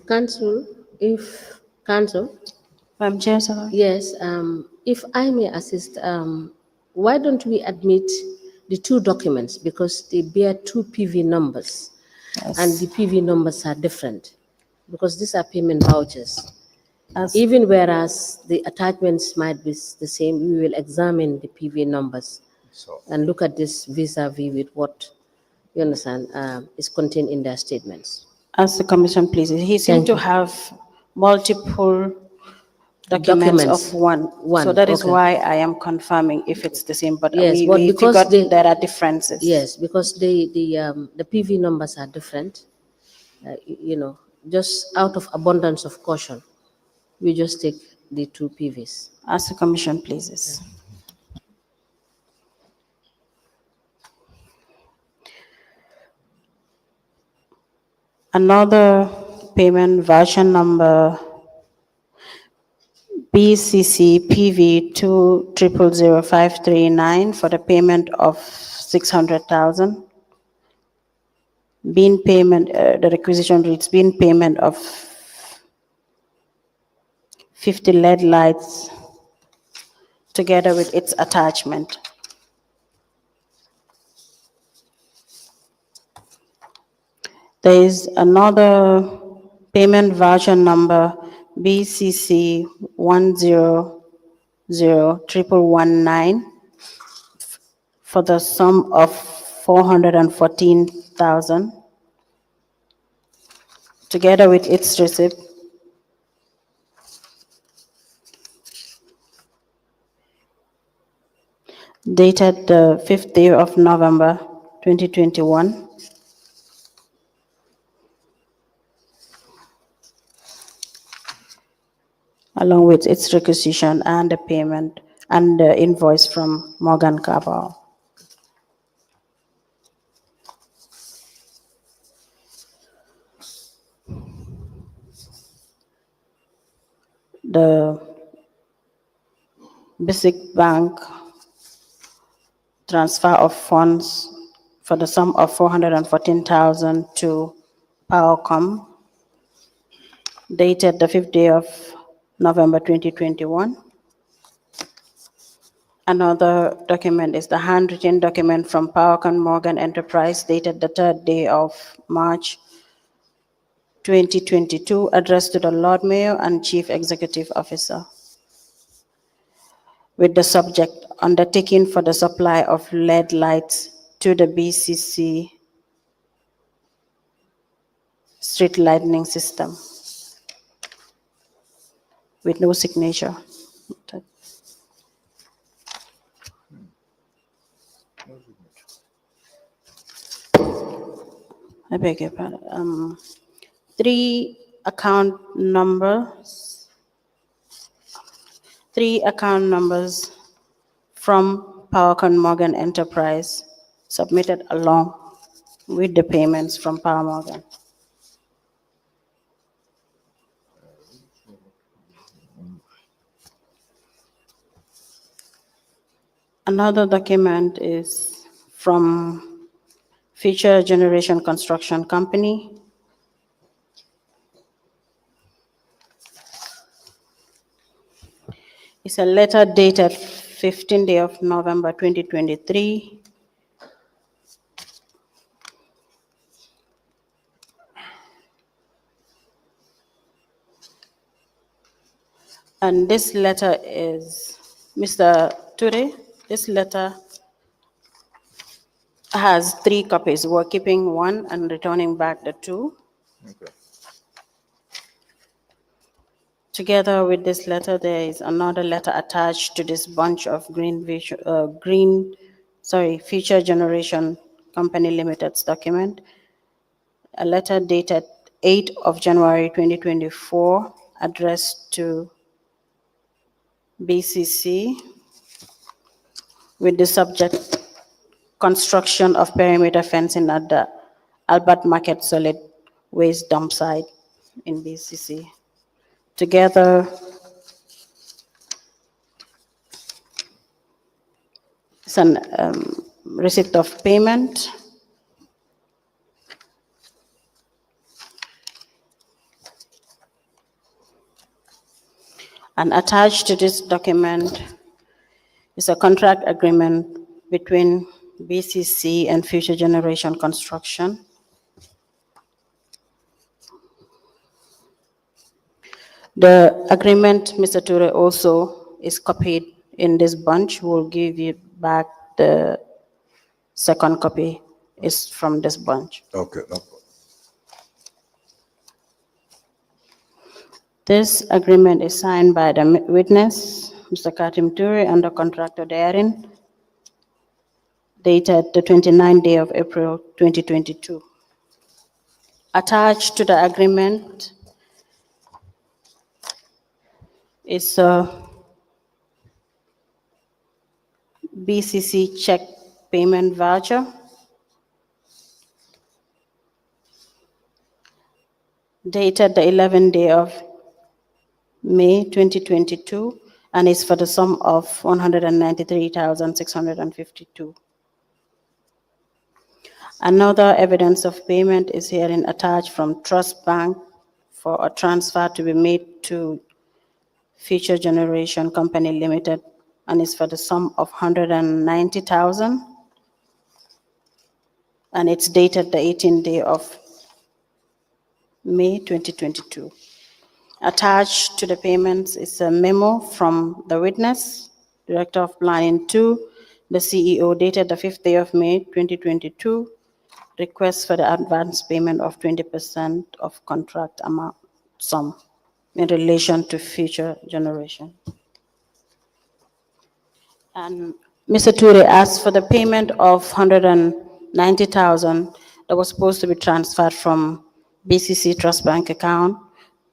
Council, if council, Madam Chair, sorry. yes, if I may assist, why don't we admit the two documents because they bear two PV numbers, and the Yes. PV numbers are different because these are payment vouchers. As Even whereas the attachments might be the same, we will examine the PV numbers and look at this vis-a-vis with what you understand is contained in their statements. as the commission pleases, he seemed Thank to you. have multiple documents of Documents, one. So one, that is okay. why I am confirming if it's the same, but Yes, but we because figured they, there are differences. yes, because the PV numbers are different, you know, just out of abundance of caution, we just take the two PVs. As the commission pleases. Another payment version number BCC PV 2000539 for the payment of 600,000. Bean payment, the requisition reads bean payment of 50 LED lights together with its attachment. There is another payment voucher number BCC 1001119 for the sum of 414,000 together with its receipt. Dated the 5th day of November 2021. Along with its requisition and the payment and the invoice from Morgan Cabal. The Basic Bank transfer of funds for the sum of 414,000 to Powercom, dated the 5th day of November 2021. Another document is the handwritten document from Powercom Morgan Enterprise, dated the 3rd day of March 2022, addressed to the Lord Mayor and Chief Executive Officer, with the subject undertaking for the supply of LED lights to the BCC street lighting system, with no signature. I beg your pardon. Three account numbers from Powercon Morgan Enterprise submitted along with the payments from Power Morgan. Another document is from Future Generation Construction Company. It's a letter dated 15th day of November 2023. And this letter is Mr. Touray. This letter has 3 copies. We're keeping one and returning back the 2. Okay. Together with this letter, there is another letter attached to this bunch of Future Generation Company Limited's document. A letter dated 8th of January 2024, addressed to BCC, with the subject construction of perimeter fencing at the Albert Market solid waste dump site in BCC. Together, it's an receipt of payment. And attached to this document is a contract agreement between BCC and Future Generation Construction. The agreement, Mr. Touray, also is copied in this bunch. We'll give you back the second copy is from this bunch. Okay, no problem. This agreement is signed by the witness, Mr. Katim Touray, and the contractor therein, dated the 29th day of April 2022. Attached to the agreement is a BCC check payment voucher dated the 11th day of May 2022, and is for the sum of 193,652. Another evidence of payment is herein attached from Trust Bank for a transfer to be made to Future Generation Company Limited, and is for the sum of 190,000, and it's dated the 18th day of May 2022. Attached to the payments is a memo from the witness, Director of Planning 2, the CEO, dated the 5th day of May 2022, request for the advance payment of 20% of contract amount sum in relation to Future Generation. And Mr. Touray asked for the payment of 190,000 that was supposed to be transferred from BCC Trust Bank account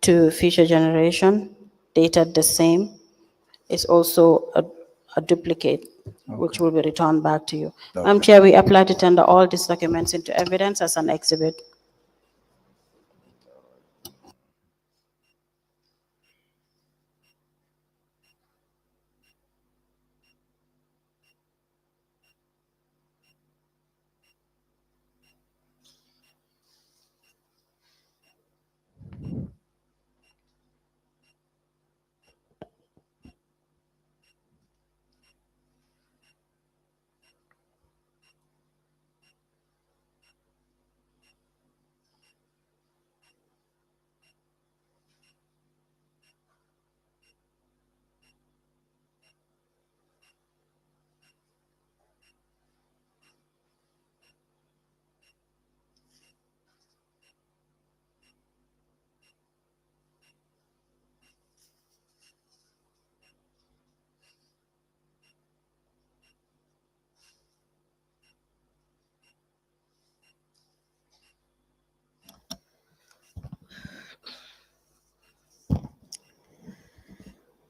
to Future Generation, dated the same. Is also a duplicate, which will be returned back to you. Okay. Madam Chair, we apply to tender all these documents into evidence as an exhibit.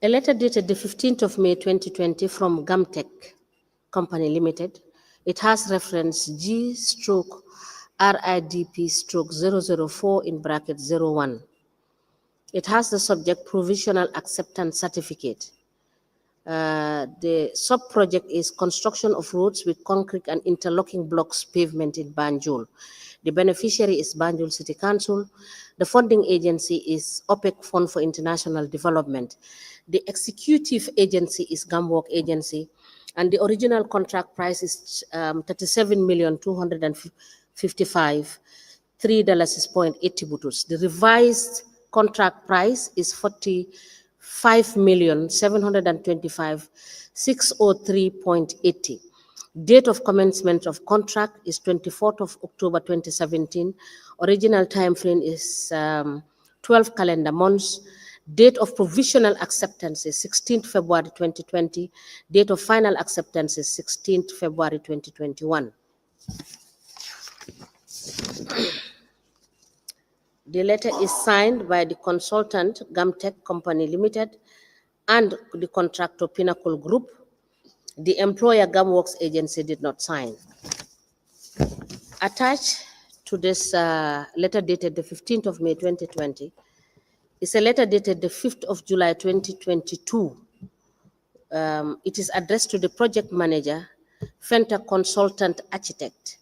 A letter dated the 15th of May 2020 from Gamtech Company Limited. It has reference G/RIDP/004 in bracket 01. It has the subject provisional acceptance certificate. The sub-project is construction of roads with concrete and interlocking blocks pavement in Banjul. The beneficiary is Banjul City Council. The funding agency is OPEC Fund for International Development. The executive agency is Gamwork Agency. And the original contract price is 37,255,000, $3.80 butus. The revised contract price is 45,725,603.80. Date of commencement of contract is 24th of October 2017. Original time frame is 12 calendar months. Date of provisional acceptance is 16th February 2020. Date of final acceptance is 16th February 2021. The letter is signed by the consultant, Gamtech Company Limited, and the contractor, Pinnacle Group. The employer, Gamworks Agency, did not sign. Attached to this letter dated the 15th of May 2020 is a letter dated the 5th of July 2022. It is addressed to the project manager, Fenta Consultant Architect,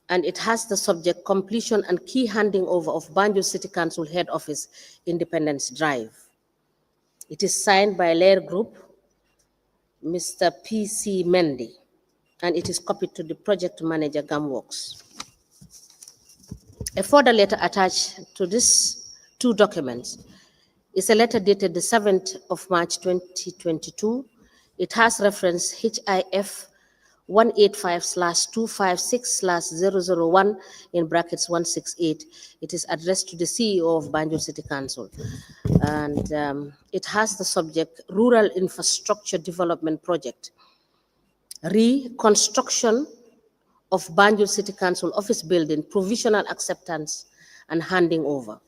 and it has the subject completion and key handing over of Banjul City Council Head Office, Independence Drive. It is signed by Lair Group, Mr. P.C. Mendy, and it is copied to the project manager, Gamworks. A further letter attached to these two documents is a letter dated the 7th of March 2022. It has reference HIF 185/256/001 in brackets 168. It is addressed to the CEO of Banjul City Council. And it has the subject Rural Infrastructure Development Project, reconstruction of Banjul City Council office building, provisional acceptance and handing over.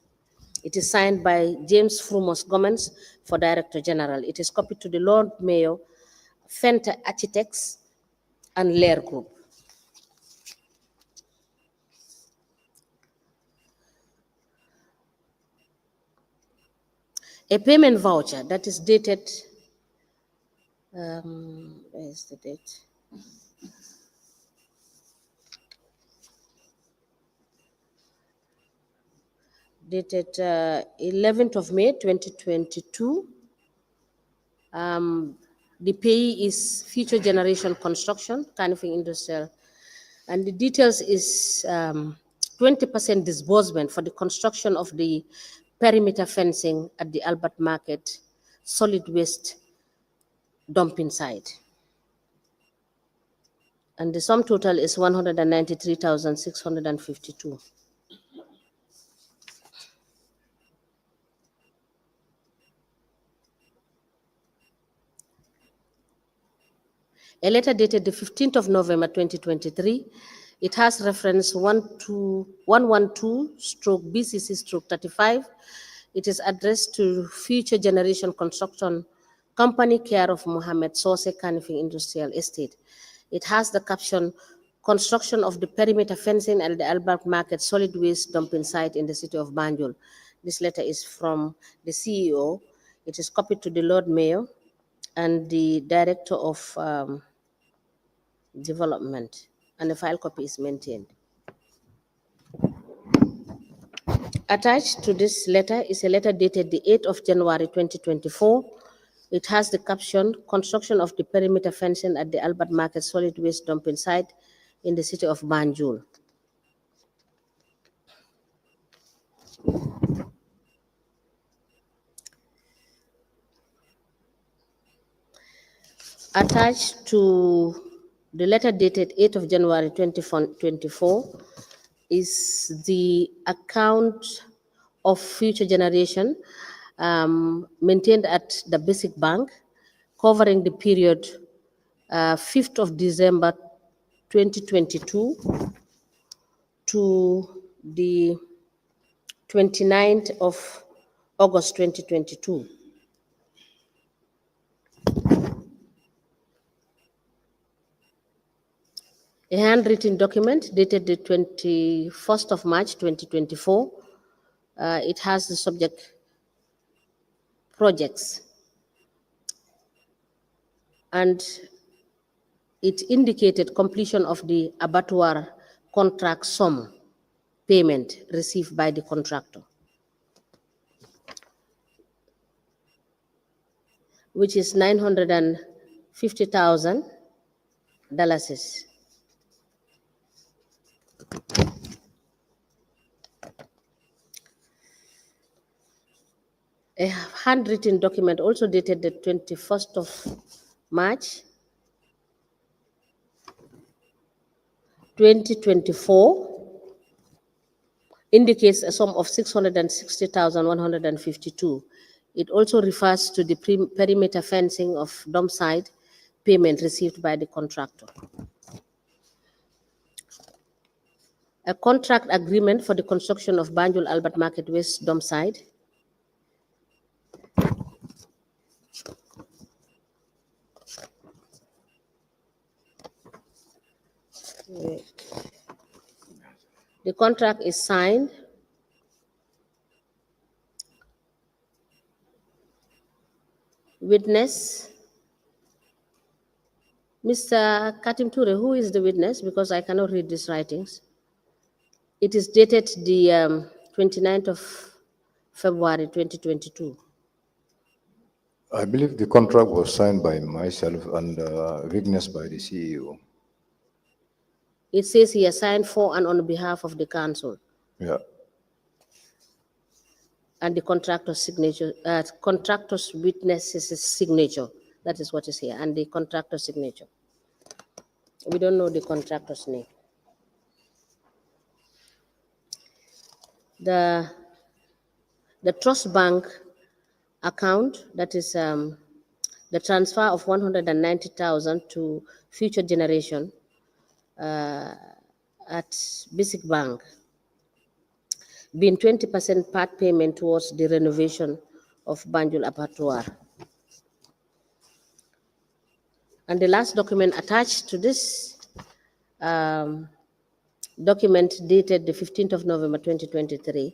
It is signed by James Frumos Gomez for Director General. It is copied to the Lord Mayor, Fenta Architects, and Lair Group. A payment voucher that is dated, where is the date? Dated 11th of May 2022. The payee is Future Generation Construction, Canifing Industrial, and the details is 20% disbursement for the construction of the perimeter fencing at the Albert Market solid waste dumping site. And the sum total is 193,652. A letter dated the 15th of November 2023. It has reference 112/BCC/35. It is addressed to Future Generation Construction Company, care of Mohammed Sose Kanifing Industrial Estate. It has the caption, construction of the perimeter fencing at the Albert Market solid waste dumping site in the city of Banjul. This letter is from the CEO. It is copied to the Lord Mayor and the Director of Development, and the file copy is maintained. Attached to this letter is a letter dated the 8th of January 2024. It has the caption, construction of the perimeter fencing at the Albert Market solid waste dumping site in the city of Banjul. Attached to the letter dated 8th of January 2024 is the account of Future Generation maintained at the Basic Bank, covering the period 5th of December 2022 to the 29th of August 2022. A handwritten document dated the 21st of March 2024. It has the subject projects, and it indicated completion of the abattoir contract sum payment received by the contractor, which is $950,000. A handwritten document also dated the 21st of March 2024 indicates a sum of 660,152. It also refers to the perimeter fencing of dump site payment received by the contractor. A contract agreement for the construction of Banjul Albert Market Waste dump site. The contract is signed witness Mr. Katim Touray. Who is the witness? Because I cannot read these writings. It is dated the 29th of February 2022. I believe the contract was signed by myself and witnessed by the CEO. It says he has signed for and on behalf of the council, Yeah. and the contractor's signature, contractor's witness's signature. That is what is here, and the contractor's signature. We don't know the contractor's name. The trust bank account, that is the transfer of 190,000 to future generation at Basic Bank, being 20% part payment towards the renovation of Banjul Abattoir. And the last document attached to this document dated the 15th of November 2023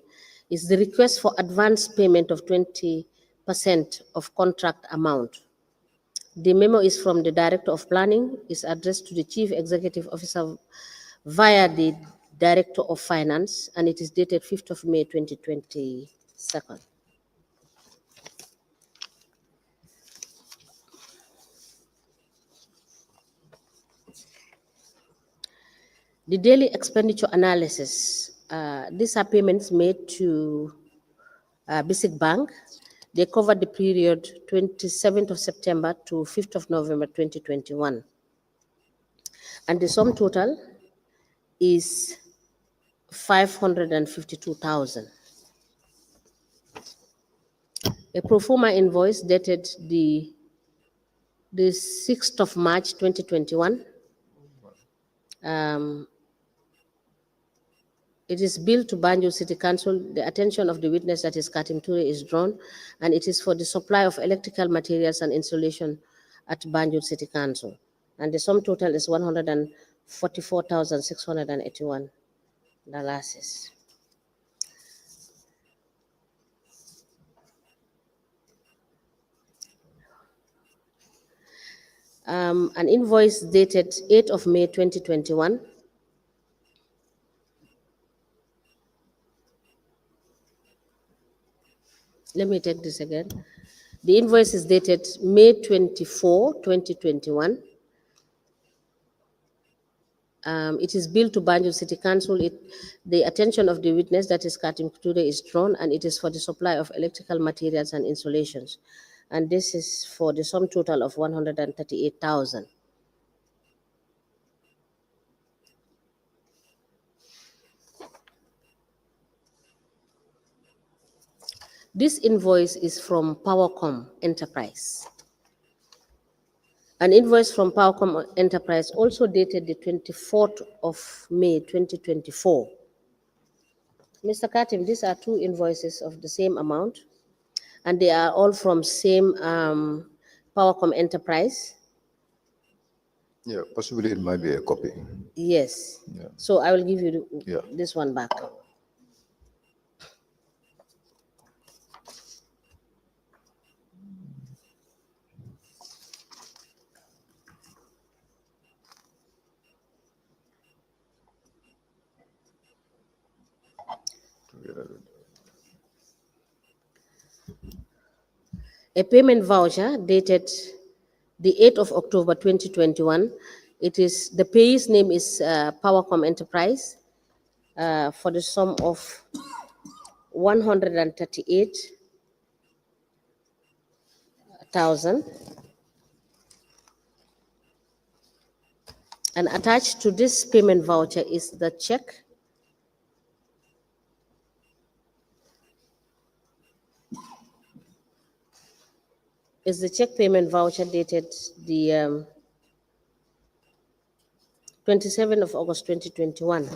is the request for advance payment of 20% of contract amount. The memo is from the Director of Planning, is addressed to the Chief Executive Officer via the Director of Finance, and it is dated 5th of May 2022. The daily expenditure analysis. These are payments made to Basic Bank. They cover the period 27th of September to 5th of November 2021. And the sum total is 552,000. A pro forma invoice dated the 6th of March 2021. It is billed to Banjul City Council. The attention of the witness, that is Katim Touray, is drawn, and it is for the supply of electrical materials and installation at Banjul City Council. And the sum total is $144,681. An invoice dated 8th of May 2021. Let me take this again. The invoice is dated May 24, 2021. It is billed to Banjul City Council. The attention of the witness, that is Katim Touray, is drawn, and it is for the supply of electrical materials and installations. And this is for the sum total of 138,000. This invoice is from Powercom Enterprise. An invoice from Powercom Enterprise, also dated the 24th of May 2024. Mr. Katim, these are two invoices of the same amount, and they are all from same Powercom Enterprise. Yeah, possibly it might be a copy. Yes. Yeah. So I will give you this one back. A payment voucher dated the 8th of October 2021. It is, the payee's name is Powercom Enterprise, for the sum of 138,000. And attached to this payment voucher is the check. Is the check payment voucher dated the 27th of August 2021.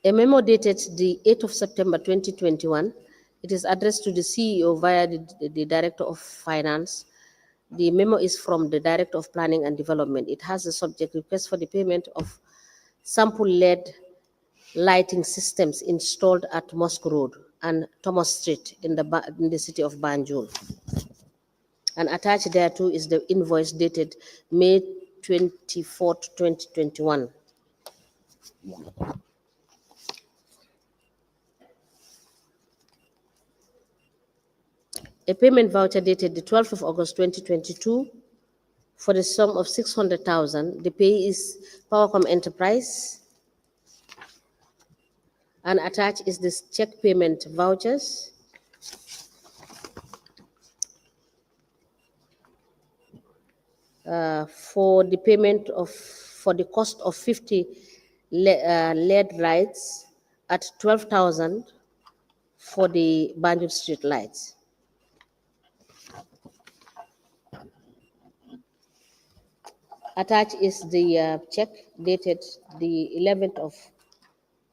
A memo dated the 8th of September 2021. It is addressed to the CEO via the Director of Finance. The memo is from the Director of Planning and Development. It has the subject request for the payment of sample LED lighting systems installed at Mosque Road and Thomas Street in the city of Banjul. And attached thereto is the invoice dated May 24th, 2021. a payment voucher dated the 12th of August 2022 for the sum of 600,000. The payee is Powercom Enterprise, and attached is this check payment vouchers. For the payment of, for the cost of 50 LED lights at 12,000 for the Banjul Street lights. Attached is the check dated the 11th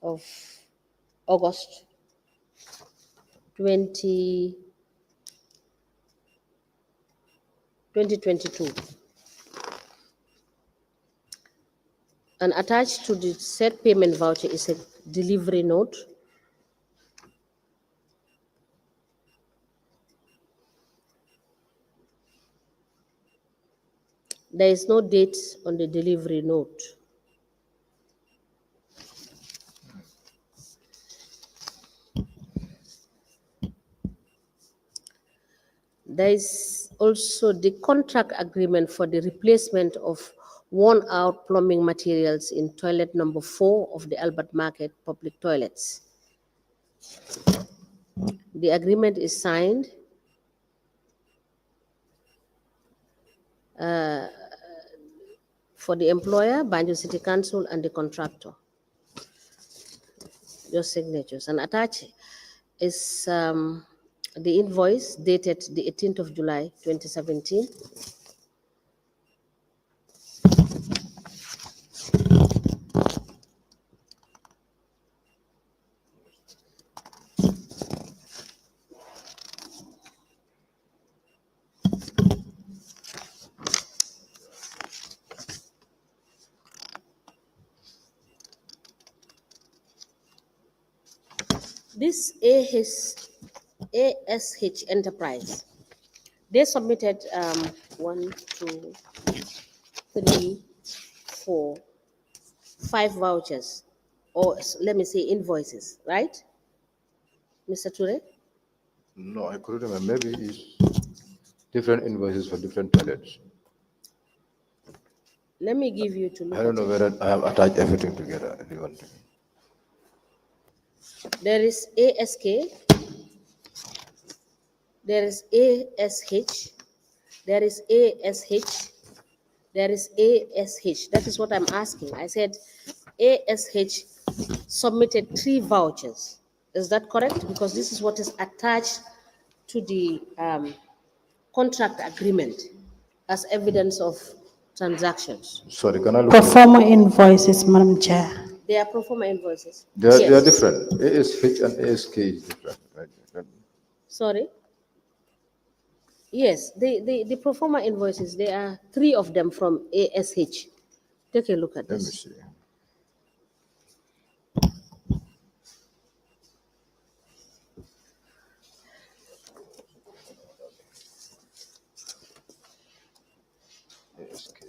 of August 2022. And attached to the said payment voucher is a delivery note. There is no date on the delivery note. There is also the contract agreement for the replacement of worn-out plumbing materials in toilet number 4 of the Albert Market public toilets. The agreement is signed for the employer, Banjul City Council, and the contractor. Your signatures. And attached is the invoice dated the 18th of July 2017. This ASH Enterprise, they submitted 1, 2, 3, 4, 5 vouchers, or let me say invoices, right, Mr. Touray? No, I couldn't remember. Maybe it's different invoices for different toilets. Let me give you to look I don't at know it. whether I have attached everything together. If you want to. There is ASK, there is ASH, there is ASH, there is ASH. That is what I'm asking. I said ASH submitted 3 vouchers. Is that correct? Because this is what is attached to the contract agreement as evidence of transactions. Sorry, can I look? Performer invoices, Madam Chair. They are pro forma invoices. They are different. ASH and ASK is different. Right? Sorry? Yes, the pro forma invoices, there are 3 of them from ASH. Take a look at Let me this. see. ASK.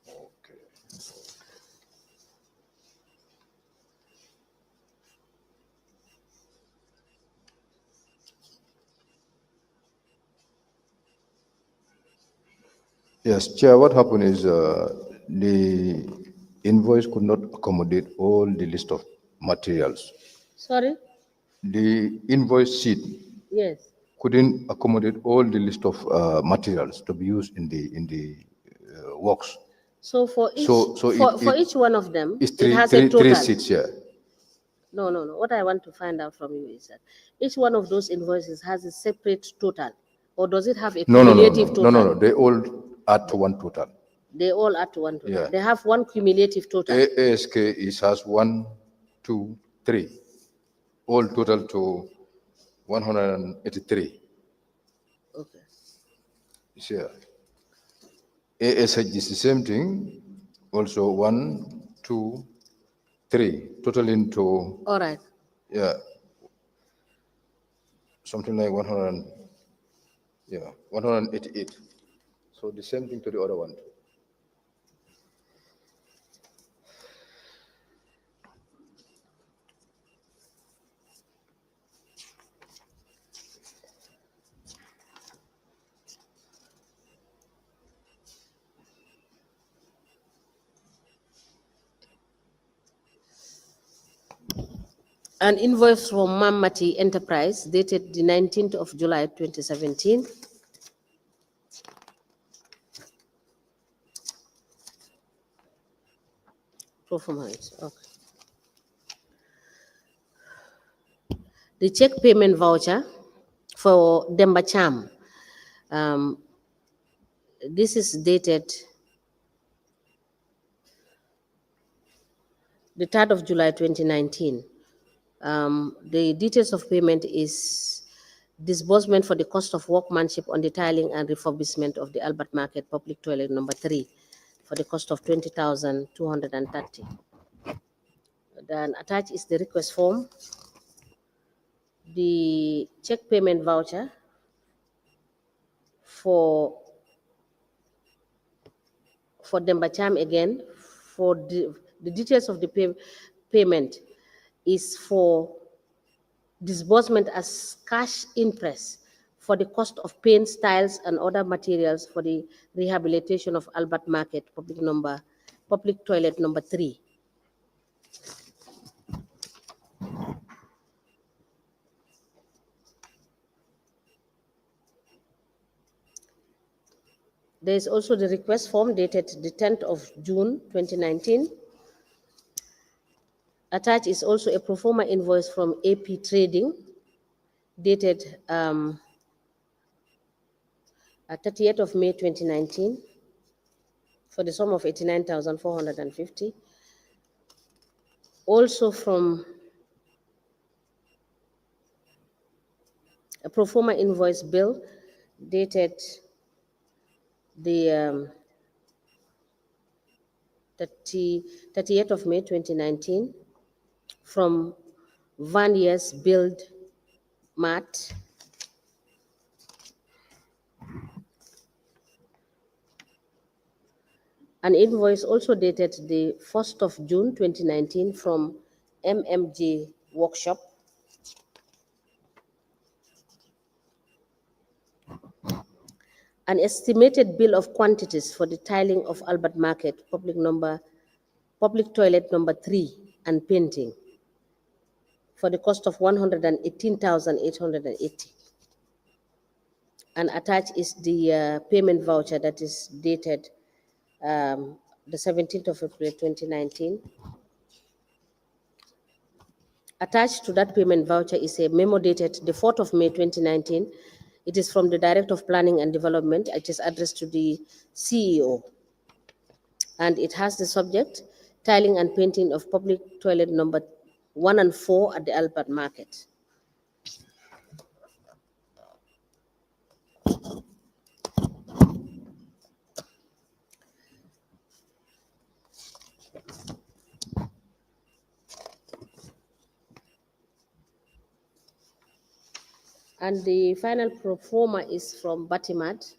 Okay. Yes, Chair, what happened is the invoice could not accommodate all the list of materials. Sorry? The invoice sheet Yes. couldn't accommodate all the list of materials to be used in the works. So for each, So for each one of them, it's it has a three total. sheets here. No. What I want to find out from you is that each one of those invoices has a separate total, or does it have a cumulative total? No. They all add to one total. They all add to one total. Yeah. They have one cumulative total. ASK has 1, 2, 3, all total to 183. Okay. It's here. ASH is the same thing, also 1, 2, 3, totaling to, All right. yeah, something like 188. So the same thing to the other one. An invoice from Mamati Enterprise dated the 19th of July 2017. Performance. Okay. The check payment voucher for Demba Cham. This is dated the 3rd of July 2019. The details of payment is disbursement for the cost of workmanship on the tiling and refurbishment of the Albert Market Public Toilet number 3 for the cost of 20,230. Then attached is the request form, the check payment voucher for Demba Cham again. For the details of the payment is for disbursement as cash interest for the cost of paint, tiles, and other materials for the rehabilitation of Albert Market Public Toilet number 3. There is also the request form dated the 10th of June 2019. Attached is also a pro forma invoice from AP Trading dated 30th of May 2019 for the sum of 89,450. Also from a pro forma invoice bill dated the 30th of May 2019 from Vanier's Build Mart. An invoice also dated the 1st of June 2019 from MMJ Workshop. An estimated bill of quantities for the tiling of Albert Market Public Toilet number 3 and painting for the cost of 118,880. And attached is the payment voucher that is dated the 17th of April 2019. Attached to that payment voucher is a memo dated the 4th of May 2019. It is from the Director of Planning and Development. It is addressed to the CEO. And it has the subject, tiling and painting of public toilet number 1 and 4 at the Albert Market. And the final pro forma is from Batimat,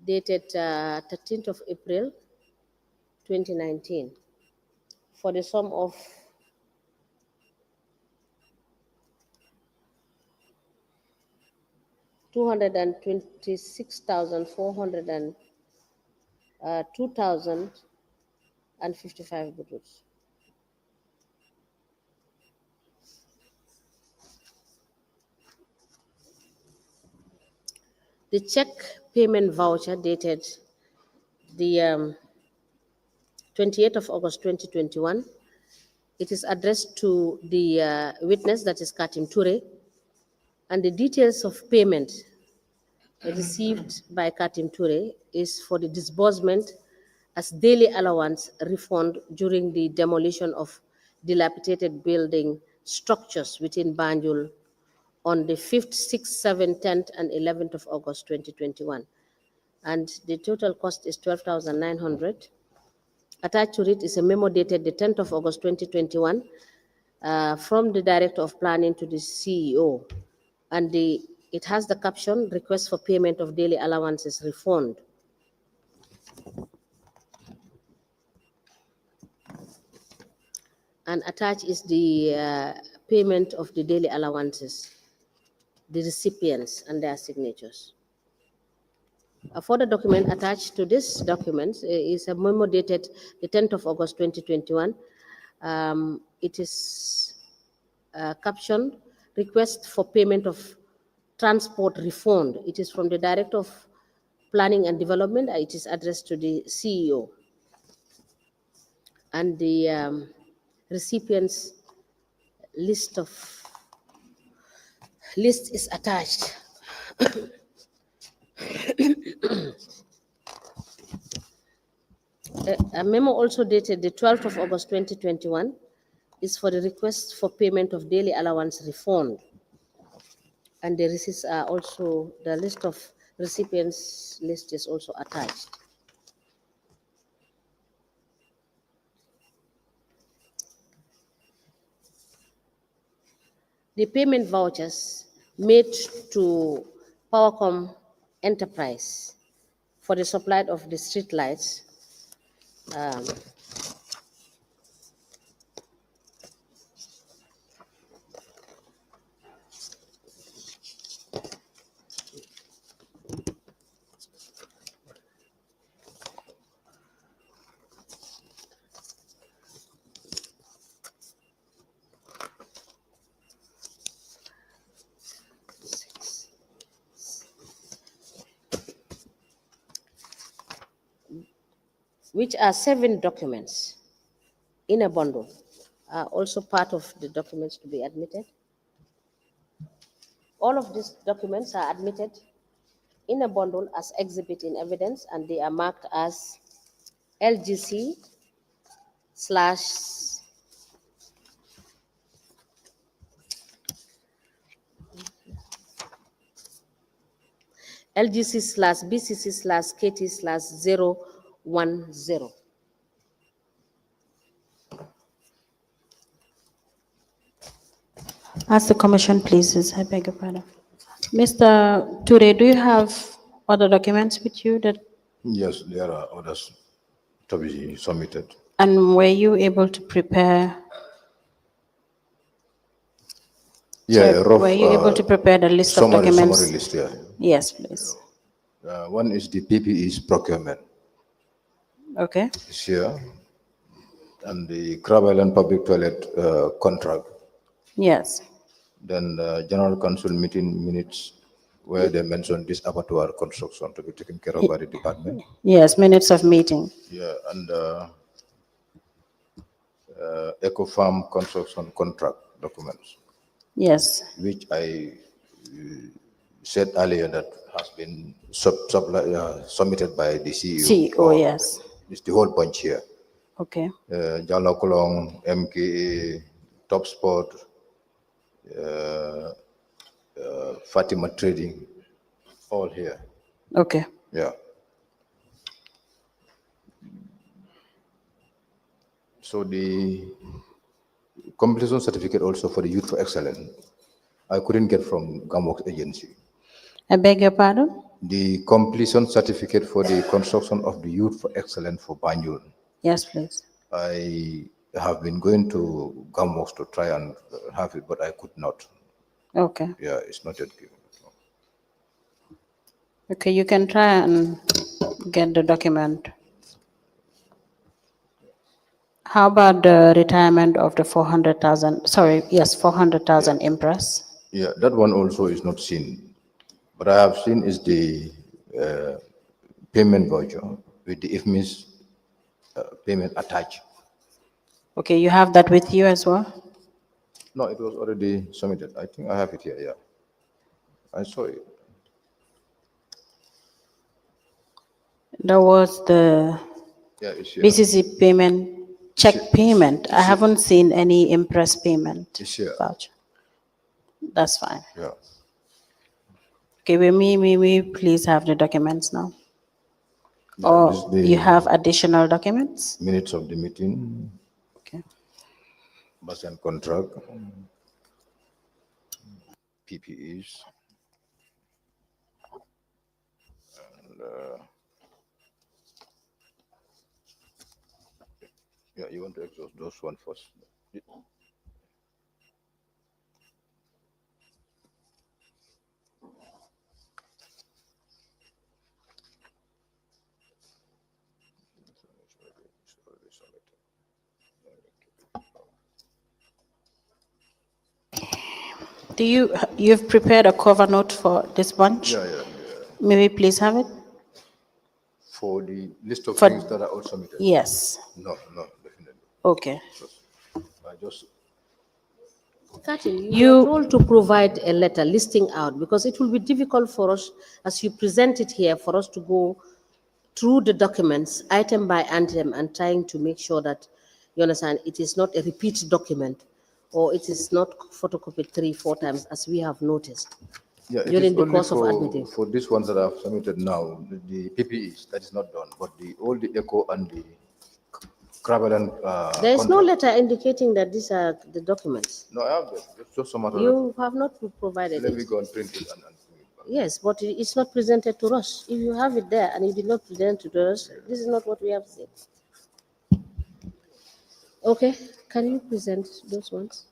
dated 13th of April 2019 for the sum of 226,400 2,055 buduts. The check payment voucher dated the 28th of August 2021. It is addressed to the witness, that is Katim Touray, and the details of payment received by Katim Touray is for the disbursement as daily allowance refund during the demolition of dilapidated building structures within Banjul on the 5th, 6th, 7th, 10th, and 11th of August 2021. And the total cost is 12,900. Attached to it is a memo dated the 10th of August 2021 from the Director of Planning to the CEO. And it has the caption, request for payment of daily allowances refund. And attached is the payment of the daily allowances, the recipients and their signatures. A further document attached to this document is a memo dated the 10th of August 2021. It is caption, request for payment of transport refund. It is from the Director of Planning and Development. It is addressed to the CEO. And the recipients list is attached. A memo also dated the 12th of August 2021 is for the request for payment of daily allowance refund. And the receipts are also, the list of recipients list is also attached. The payment vouchers made to Powercom Enterprise for the supply of the street lights which are 7 documents in a bundle, are also part of the documents to be admitted. All of these documents are admitted in a bundle as exhibit in evidence, and they are marked as LGC slash LGC slash BCC slash KT slash 010. Ask the commission, please. I beg your pardon. Mr. Touray, do you have other documents with you that, Yes, there are others to be submitted. and were you able to prepare? Yeah, Chair, a rough were you able to prepare the list of documents? summary list, yeah. Yes, please. One is the PPE's procurement. Okay. It's here. And the Crab Island Public Toilet contract. Yes. Then General Council meeting minutes where they mentioned this abattoir construction to be taken care of by the department. Yes, minutes of meeting. Yeah, and Eco Farm construction contract documents, Yes. which I said earlier that has been submitted by the CEO. CEO, yes. It's the whole bunch here. Okay. Jalo Kolong, MKA, Top Sport, Fatima Trading, all here. Okay. Yeah. So the completion certificate also for the Youth for Excellence, I couldn't get from Gamworks agency. I beg your pardon? The completion certificate for the construction of the Youth for Excellence for Banjul. Yes, please. I have been going to Gamworks to try and have it, but I could not. Okay. Yeah, it's not yet given. Okay, you can try and get the document. How about the retirement of the 400,000, sorry, yes, 400,000 impress? Yeah, that one also is not seen. What I have seen is the payment voucher with the IFMIS payment attached. Okay, you have that with you as well? No, it was already submitted. I think I have it here, yeah. I saw it. There was the Yeah, it's here. BCC payment, check payment. I haven't seen any impress payment It's here. voucher. That's fine. Yeah. Okay, we please have the documents now. Yeah, Or this is the you have additional documents? minutes of the meeting, Okay. bus and contract, PPEs, and yeah, you want to exhaust those one first. You've prepared a cover note for this bunch? Yeah. May we please have it? For the list of For- things that are all submitted. Yes, No, definitely. okay. I just, Katim, you You- were told to provide a letter listing out, because it will be difficult for us, as you present it here, for us to go through the documents item by item and trying to make sure that, you understand, it is not a repeat document, or it is not photocopied 3-4 times, as we have noticed yeah, it is during the only course of admitting. for these ones that I've submitted now, the PPEs, that is not done, but all the echo and the Krabelan There is no contract. letter indicating that these are the documents. No, I have them. It's just a matter of, You have not provided let me it. go and print it and bring it back. Yes, but it's not presented to us. If you have it there and you did not present it to us, this is not what we have seen. Okay, can you present those ones?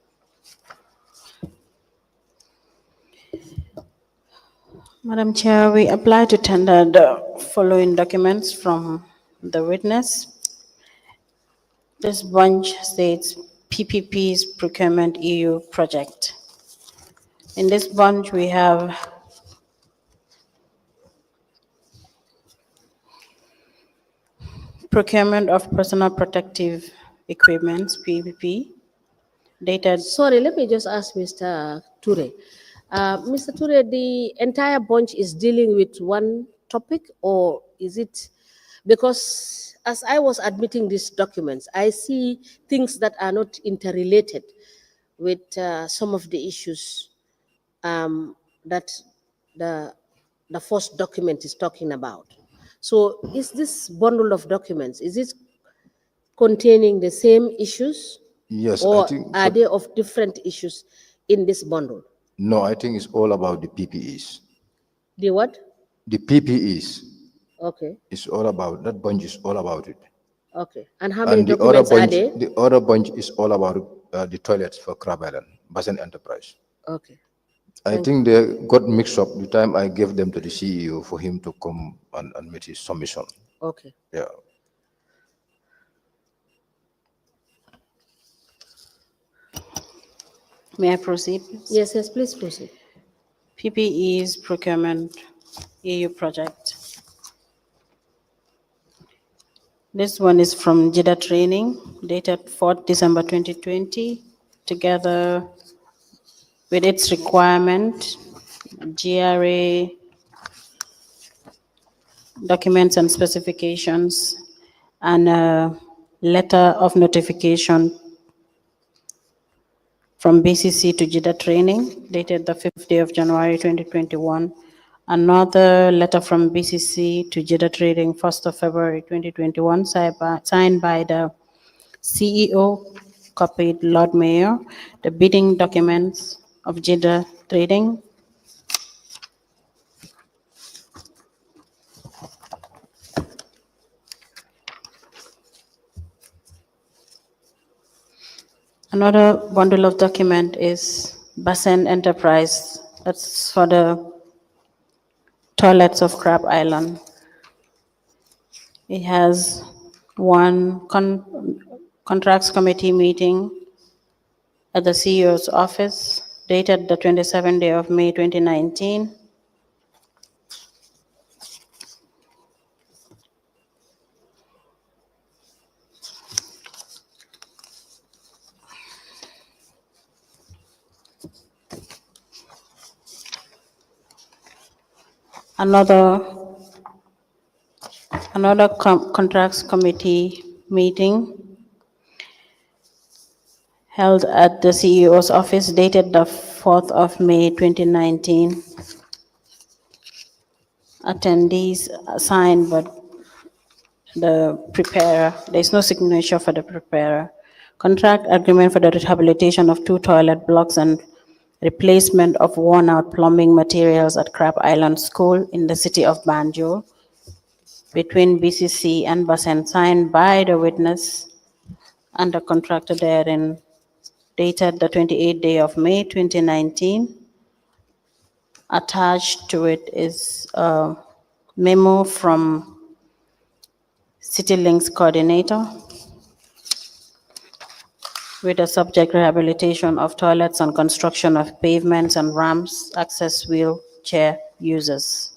Madam Chair, we apply to tender the following documents from the witness. This bunch states PPP's Procurement EU project. In this bunch, we have procurement of personal protective equipments, PPP, dated. Sorry, let me just ask Mr. Touray. Mr. Touray, the entire bunch is dealing with one topic, or is it because as I was admitting these documents, I see things that are not interrelated with some of the issues that the first document is talking about. So, is this bundle of documents, is it containing the same issues, Yes, I or think, are they of different issues in this bundle? no, I think it's all about the PPEs. The what? The PPEs Okay, is all about, that bunch is all about it. okay. And how many And the other documents are bunch, there? the other bunch is all about the toilets for Crab Island, Basin Enterprise. Okay, I think they got mixed up the time I gave them to the CEO for him to come and meet his submission. okay. Yeah. May I proceed? Yes, yes, please proceed. PPE's Procurement EU project. This one is from JIDA training, dated 4th December 2020, together with its requirement, GRA documents and specifications, and a letter of notification from BCC to JIDA training, dated the 5th day of January 2021. Another letter from BCC to JIDA training, 1st of February 2021, signed by the CEO, copied Lord Mayor, the bidding documents of JIDA trading. Another bundle of document is Basin Enterprise. That's for the toilets of Crab Island. It has one contracts committee meeting at the CEO's office, dated the 27th day of May 2019. Another contracts committee meeting held at the CEO's office, dated the 4th of May 2019. Attendees signed, but the preparer, there's no signature for the preparer. Contract agreement for the rehabilitation of 2 toilet blocks and replacement of worn-out plumbing materials at Crab Island School in the city of Banjul between BCC and Basen, signed by the witness and the contractor therein, dated the 28th day of May 2019. Attached to it is a memo from CityLink's coordinator. with the subject rehabilitation of toilets and construction of pavements and ramps, access wheelchair users.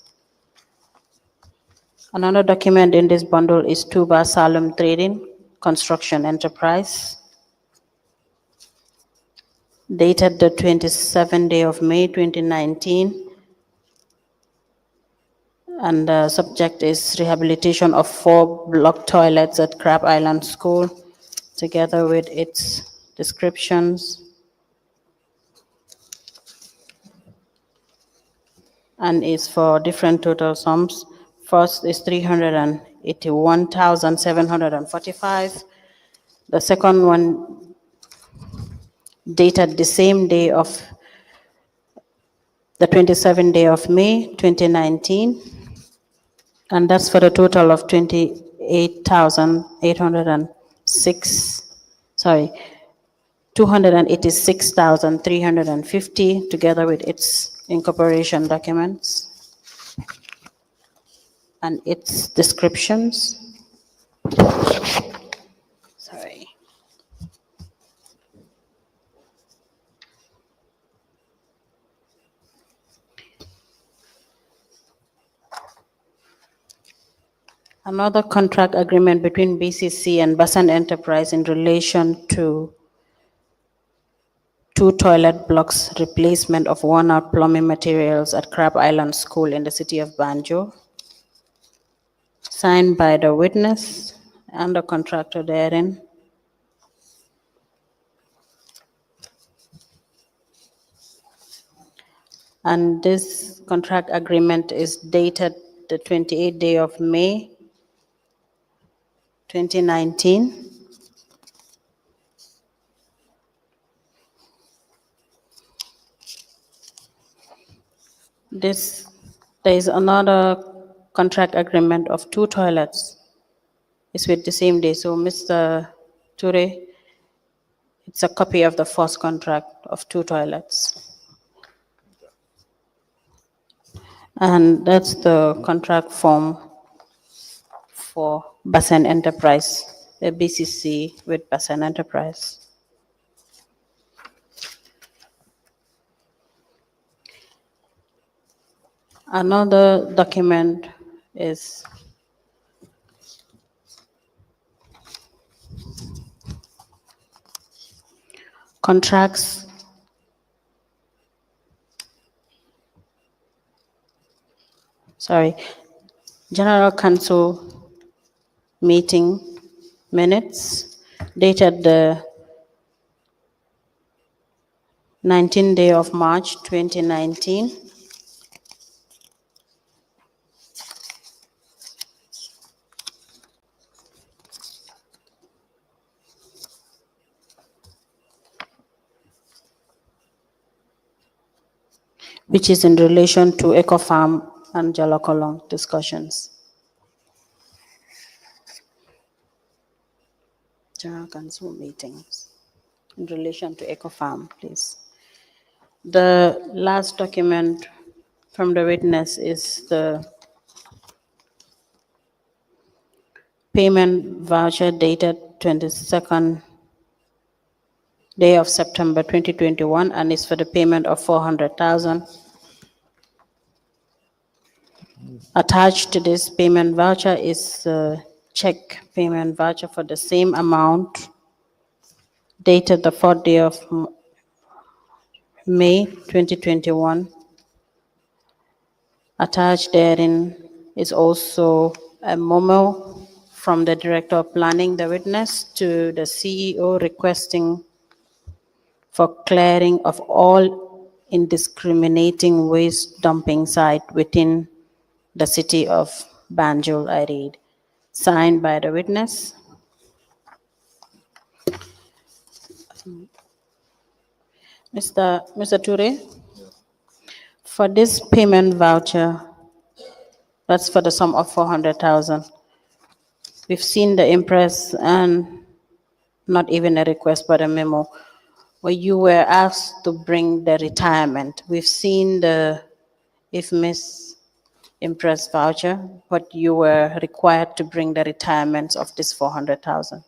Another document in this bundle is Tuba Salem Trading Construction Enterprise, dated the 27th day of May 2019, and the subject is rehabilitation of 4 block toilets at Crab Island School, together with its descriptions, and is for different total sums. First is 381,745. The second one dated the same day of the 27th day of May 2019, and that's for the total of 28,806, sorry, 286,350, together with its incorporation documents and its descriptions. Sorry. Another contract agreement between BCC and Basan Enterprise in relation to 2 toilet blocks replacement of worn-out plumbing materials at Crab Island School in the city of Banjul, signed by the witness and the contractor therein. And this contract agreement is dated the 28th day of May 2019. There is another contract agreement of 2 toilets. It's with the same day. So Mr. Touray, it's a copy of the first contract of 2 toilets. And that's the contract form for Basan Enterprise, the BCC with Basan Enterprise. Another document is contracts General Council meeting minutes dated the 19th day of March 2019. Which is in relation to Ecofarm and Jalakolong discussions. General Council meetings in relation to Ecofarm, please. The last document from the witness is the payment voucher dated 22nd day of September 2021, and is for the payment of 400,000. Attached to this payment voucher is a check payment voucher for the same amount dated the 4th day of May 2021. Attached therein is also a memo from the Director of Planning, the witness, to the CEO requesting for clearing of all indiscriminating waste dumping site within the city of Banjul, I read. Signed by the witness. Mr. Touray, for this payment voucher, that's for the sum of 400,000. We've seen the impress and not even a request but a memo where you were asked to bring the retirement. We've seen the IFMIS impress voucher, but you were required to bring the retirements of this 400,000.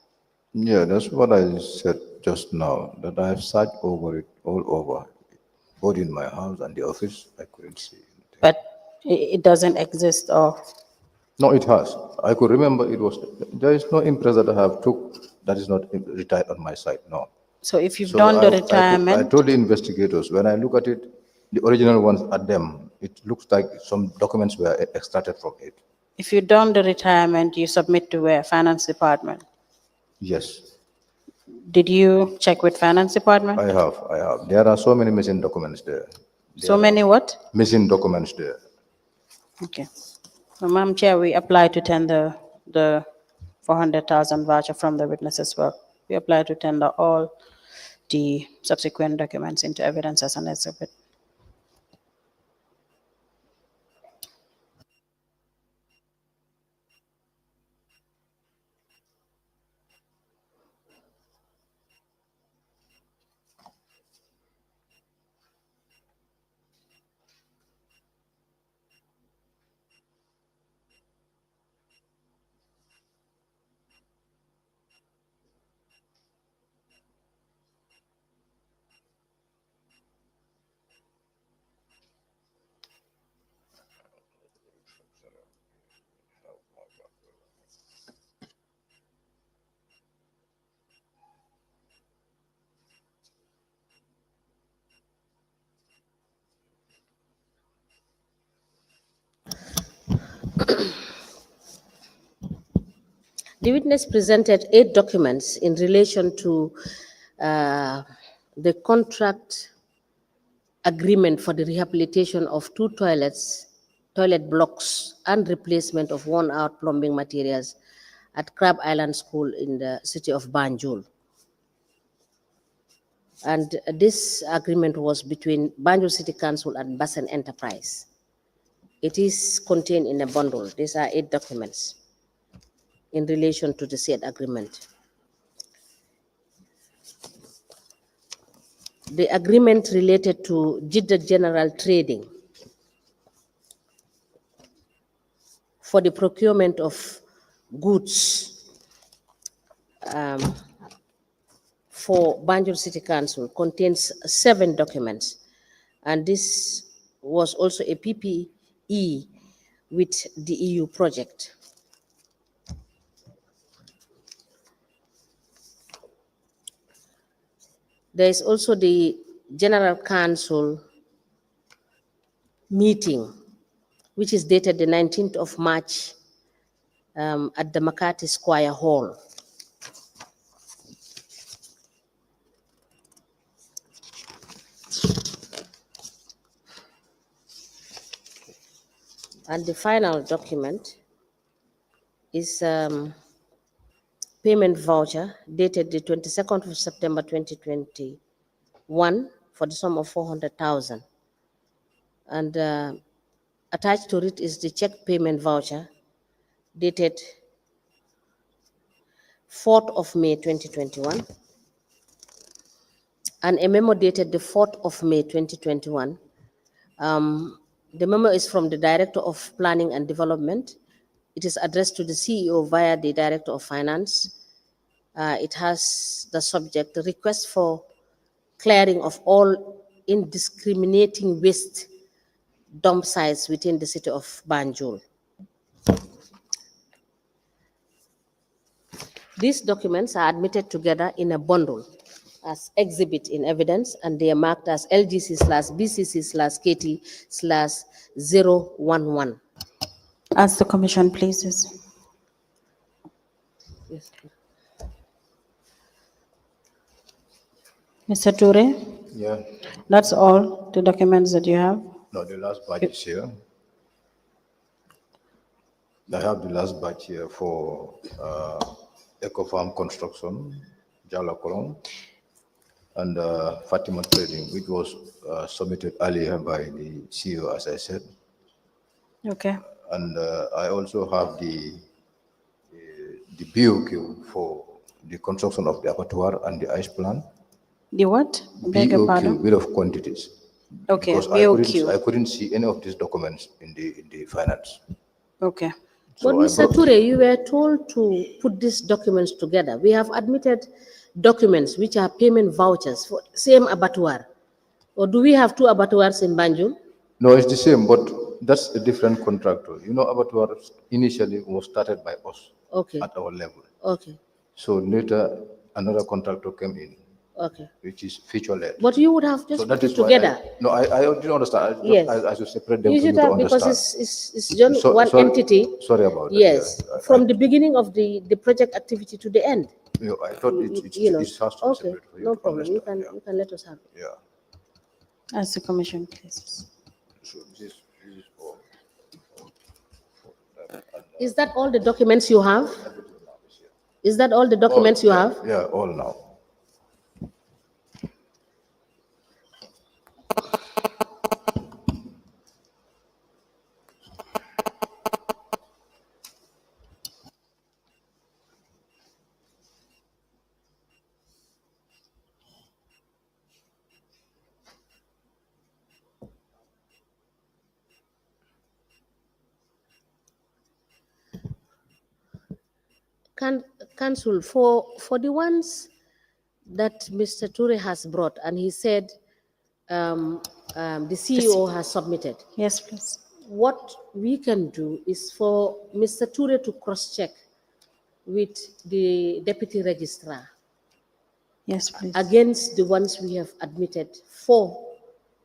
Yeah, that's what I said just now that I have searched over it all over, both in my house and the office. I couldn't see anything. But it doesn't exist, or No, it has. I could remember it was. There is no impress that I have took that is not retired on my side. No. so if you've So done the I retirement, told the investigators when I look at it, the original ones at them, it looks like some documents were extracted from it. if you've done the retirement, you submit to where? Finance department. Yes, Did you check with finance department? I have. I have. There are so many missing documents there. So many what? Missing documents there. Okay. So, Madam Chair, we apply to tender the 400,000 voucher from the witness as well. We apply to tender all the subsequent documents into evidence as an exhibit. The witness presented 8 documents in relation to the contract agreement for the rehabilitation of 2 toilet blocks, and replacement of worn-out plumbing materials at Crab Island School in the city of Banjul. And this agreement was between Banjul City Council and Basen Enterprise. It is contained in a bundle. These are 8 documents in relation to the said agreement. The agreement related to Jeddah General Trading for the procurement of goods for Banjul City Council contains 7 documents, and this was also a PPE with the EU project. There is also the General Council meeting, which is dated the 19th of March at the Makati Square Hall. And the final document is payment voucher dated the 22nd of September 2021 for the sum of 400,000. And attached to it is the check payment voucher dated 4th of May 2021 and a memo dated the 4th of May 2021. The memo is from the Director of Planning and Development. It is addressed to the CEO via the Director of Finance. It has the subject, the request for clearing of all indiscriminating waste dump sites within the city of Banjul. These documents are admitted together in a bundle as exhibit in evidence, and they are marked as LGC/BCC/KT/011. As the commission pleases. Yes. Mr. Touray, Yeah. that's all the documents that you have? No, the last batch is here. I have the last batch here for Eco Farm Construction, Jala Kolong, and Fatima Trading, which was submitted earlier by the CEO, as I said. Okay. And I also have the BOQ for the construction of the abattoir and the ice plant. The what? Beg your BOQ, pardon? bill of quantities. Okay, Because BOQ. I couldn't see any of these documents in the finance. Okay. But Mr. Touray, you were told to put these documents together. We have admitted documents which are payment vouchers for same abattoir? Or do we have two abattoirs in Banjul? No, it's the same, but that's a different contractor. You know, abattoir initially was started by us Okay, at our level. okay, So later, another contractor came in, okay. which is feature-led. But you would have So just that put is it why together. I didn't understand. Yes. I should separate them You for should you to have, because understand. it's just So, one entity. Sorry about that. Yes, Yeah, from the beginning of the project activity to the end. I thought You know. it has to be Okay, separate for you no to problem. You understand. can you can let us have it. Yeah. As the commission pleases. So this is all. Is that all the documents you have? Is that all the documents you have? Yeah, all now. Council, for the ones that Mr. Touray has brought, and he said the CEO has submitted. Yes, please. What we can do is for Mr. Touray to cross-check with the deputy registrar Yes, please. against the ones we have admitted for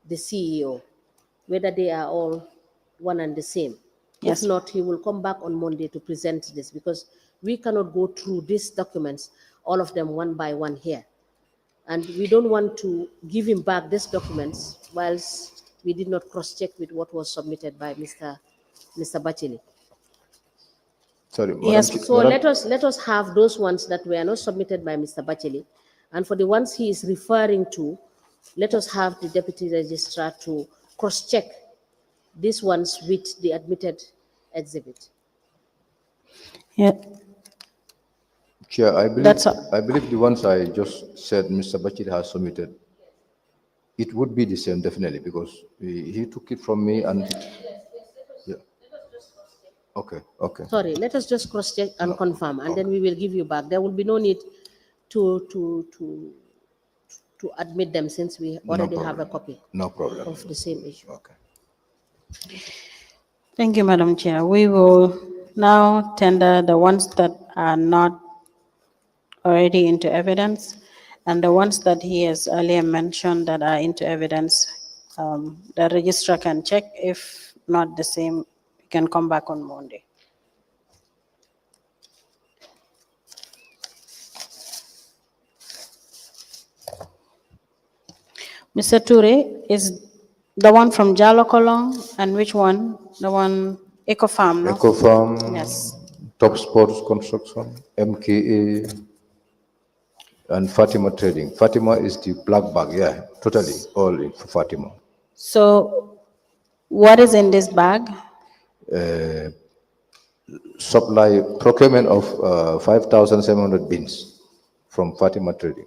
the CEO, whether they are all one and the same. Yes. If not, he will come back on Monday to present this, because we cannot go through these documents, all of them one by one here. And we don't want to give him back these documents whilst we did not cross-check with what was submitted by Mr. Bacheli. Sorry, Yes. Madam. So let us have those ones that were not submitted by Mr. Bacheli, and for the ones he is referring to, let us have the deputy registrar to cross-check these ones with the admitted exhibit. Yeah. Chair, That's all. I believe the ones I just said Mr. Bachir has submitted, it would be the same definitely, because he took it from me and yeah. Okay, okay. Sorry, let us just cross-check and confirm, and then we will give you back. There will be no need to admit them, since we already have a copy No problem. of the same issue. Okay. Thank you, Madam Chair. We will now tender the ones that are not already into evidence, and the ones that he has earlier mentioned that are into evidence, the registrar can check. If not the same, we can come back on Monday. Mr. Touray is the one from Jalo Kolong, and which one? The one Eco Farm, no? Ecofarm, Yes. Top Sports Construction, MKA, and Fatima Trading. Fatima is the black bag, yeah, totally all in for Fatima. So what is in this bag? Supply procurement of 5,700 bins from Fatima Trading.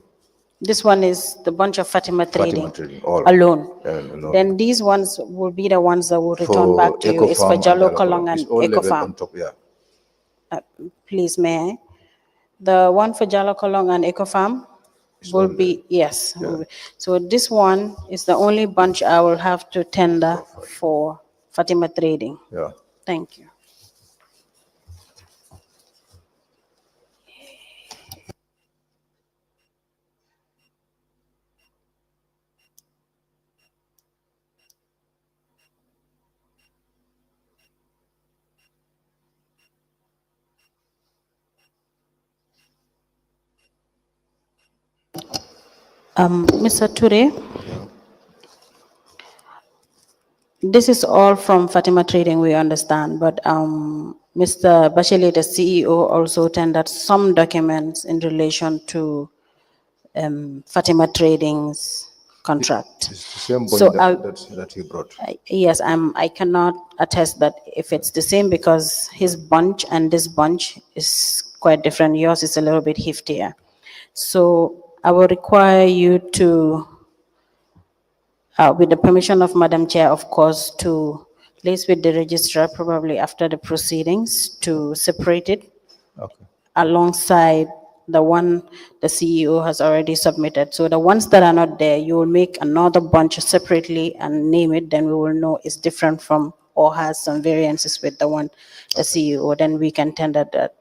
This one is the bunch of Fatima Trading, Trading, all. alone. Alone. Then these ones will be the ones that will return For back to you. It's for Ecofarm Jalo and Kolong and it's all Eco level Farm. on top, yeah. Please, may I? The one for Jalo Kolong and Eco Farm will be, yes. So this one is the only bunch I will have to tender for Fatima Trading. Yeah. Thank you. Mr. Touray, this is all from Fatima Trading, we understand, but Mr. Bachelet, the CEO, also tendered some documents in relation to Fatima Trading's contract. It's the same So bunch that he brought. Yes, I cannot attest that if it's the same, because his bunch and this bunch is quite different. Yours is a little bit heftier. So I will require you to, with the permission of Madam Chair, of course, to liaise with the registrar probably after the proceedings to separate it Okay. alongside the one the CEO has already submitted. So the ones that are not there, you will make another bunch separately and name it, then we will know it's different from or has some variances with the one the CEO, then we can tender that.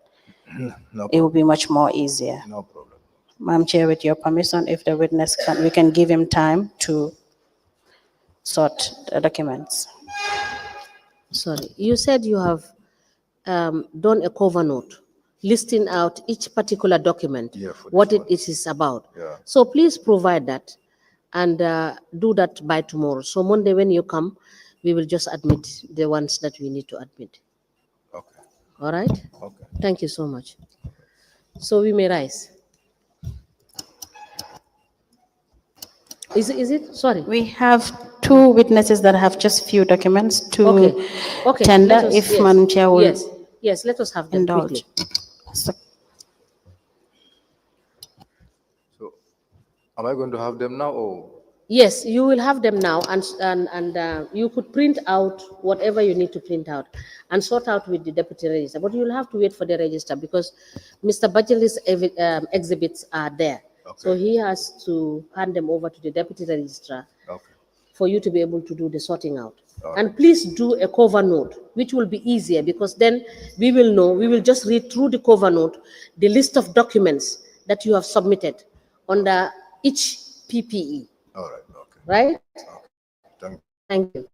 No It will problem. be much more easier. No problem. Madam Chair, with your permission, if the witness can, we can give him time to sort the documents. Sorry, you said you have done a cover note listing out each particular document, Yeah, for this what one. it is about. Yeah. So please provide that and do that by tomorrow. So Monday when you come, we will just admit the ones that we need to admit. Okay. All right? Okay. Thank you so much. So we may rise. Is it? Sorry. We have two witnesses that have just few documents to Okay. Okay. tender, Let us, if yes. Madam Chair will Yes. Yes. Let us have them indulge. quickly. So, So, am I going to have them now or? Yes, you will have them now, and you could print out whatever you need to print out and sort out with the deputy register. But you'll have to wait for the register because Mr. Bajeli's exhibits are there. So Okay. he has to hand them over to the deputy registrar Okay. for you to be able to do the sorting out. All And right. please do a cover note, which will be easier because then we will know, we will just read through the cover note, the list of documents that you have submitted under each PPE, All right. Okay. right? Thank you. Thank you.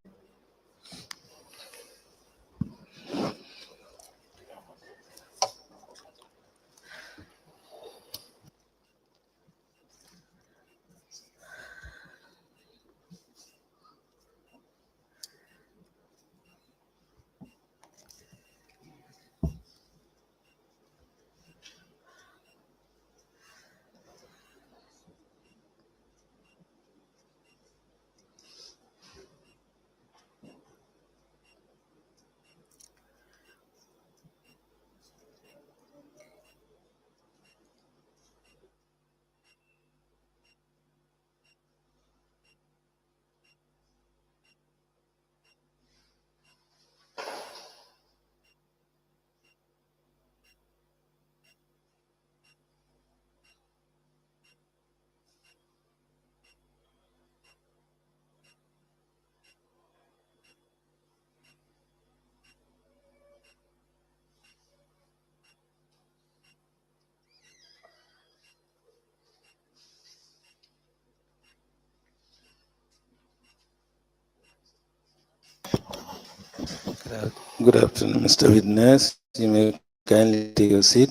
Good afternoon, Mr. Witness. You may kindly take your seat.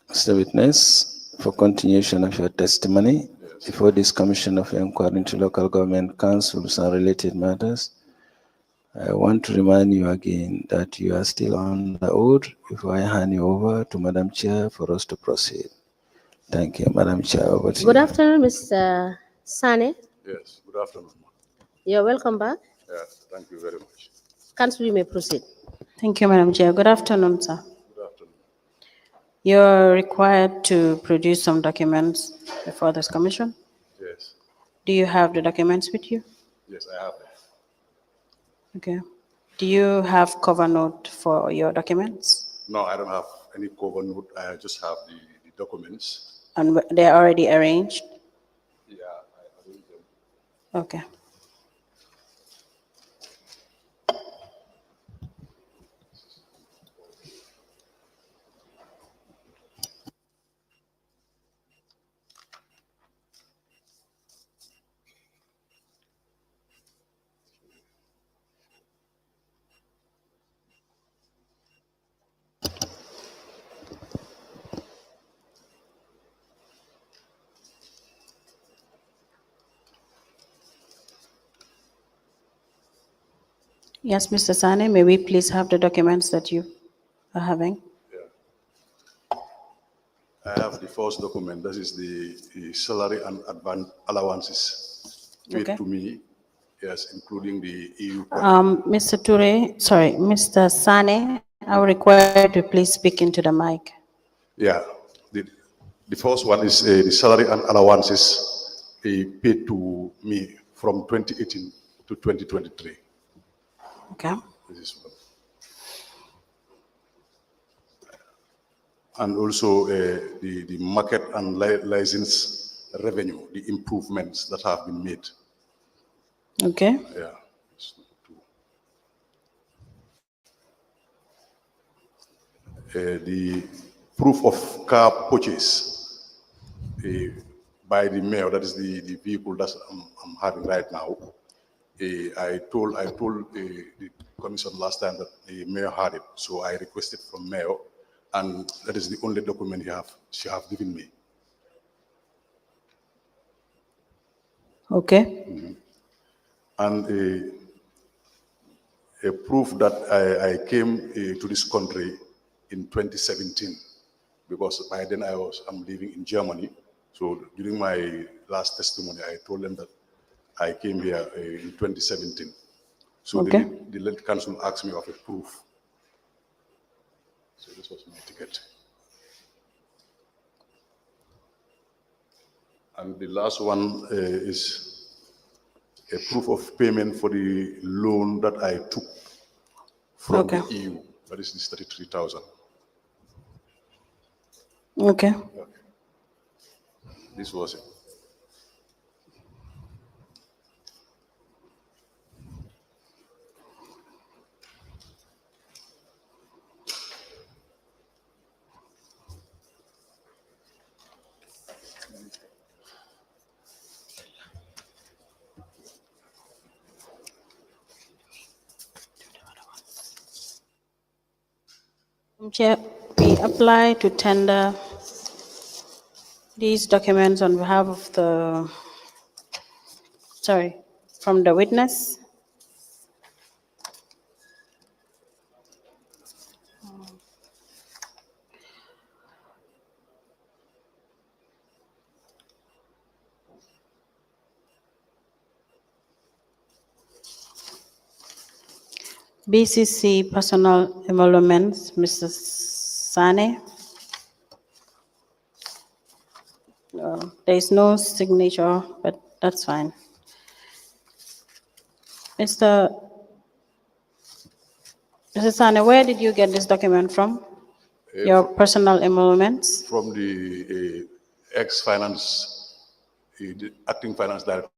Mr. Witness, for continuation of your testimony, before this Commission of Inquiry into Local Government Councils and related matters, I want to remind you again that you are still on the oath before I hand you over to Madam Chair for us to proceed. Thank you, Madam Chair. Over to Good you. afternoon, Mr. Sane. Yes. Good afternoon. You're welcome back. Yes. Thank you very much. Council, you may proceed. thank you, Madam Chair. Good afternoon, sir. Good afternoon. You're required to produce some documents before this commission. Yes. Do you have the documents with you? Yes, I have. Okay. Do you have cover note for your documents? No, I don't have any cover note. I just have the documents. And they're already arranged? Yeah, I arranged them. Okay. Yes, Mr. Sane, may we please have the documents that you are having? I have the first document. That is the salary and advance allowances paid Okay. to me. Yes, including the EU. Mr. Mr. Sane, I will require you to please speak into the mic. Yeah, the first one is the salary and allowances paid to me from 2018 to 2023. Okay. This is one. and also the market and license revenue, the improvements that have been made. Okay. Yeah. The proof of car purchase by the mayor, that is the vehicle that I'm having right now. I told the commission last time that the mayor had it, so I requested from mayor, and that is the only document she have given me. Okay. And a proof that I came to this country in 2017, because by then I'm living in Germany. So during my last testimony, I told them that I came here in 2017. So Okay. the lead council asked me of a proof. So this was my ticket. And the last one is a proof of payment for the loan that I took from Okay. the EU. That is this 33,000. Okay. Okay. This was it. Chair, we apply to tender these documents on behalf of from the witness. BCC personal emoluments, Mr. Sane. There is no signature, but that's fine. Mr. Sane, where did you get this document from? Your personal emoluments? From the ex-finance, the acting finance director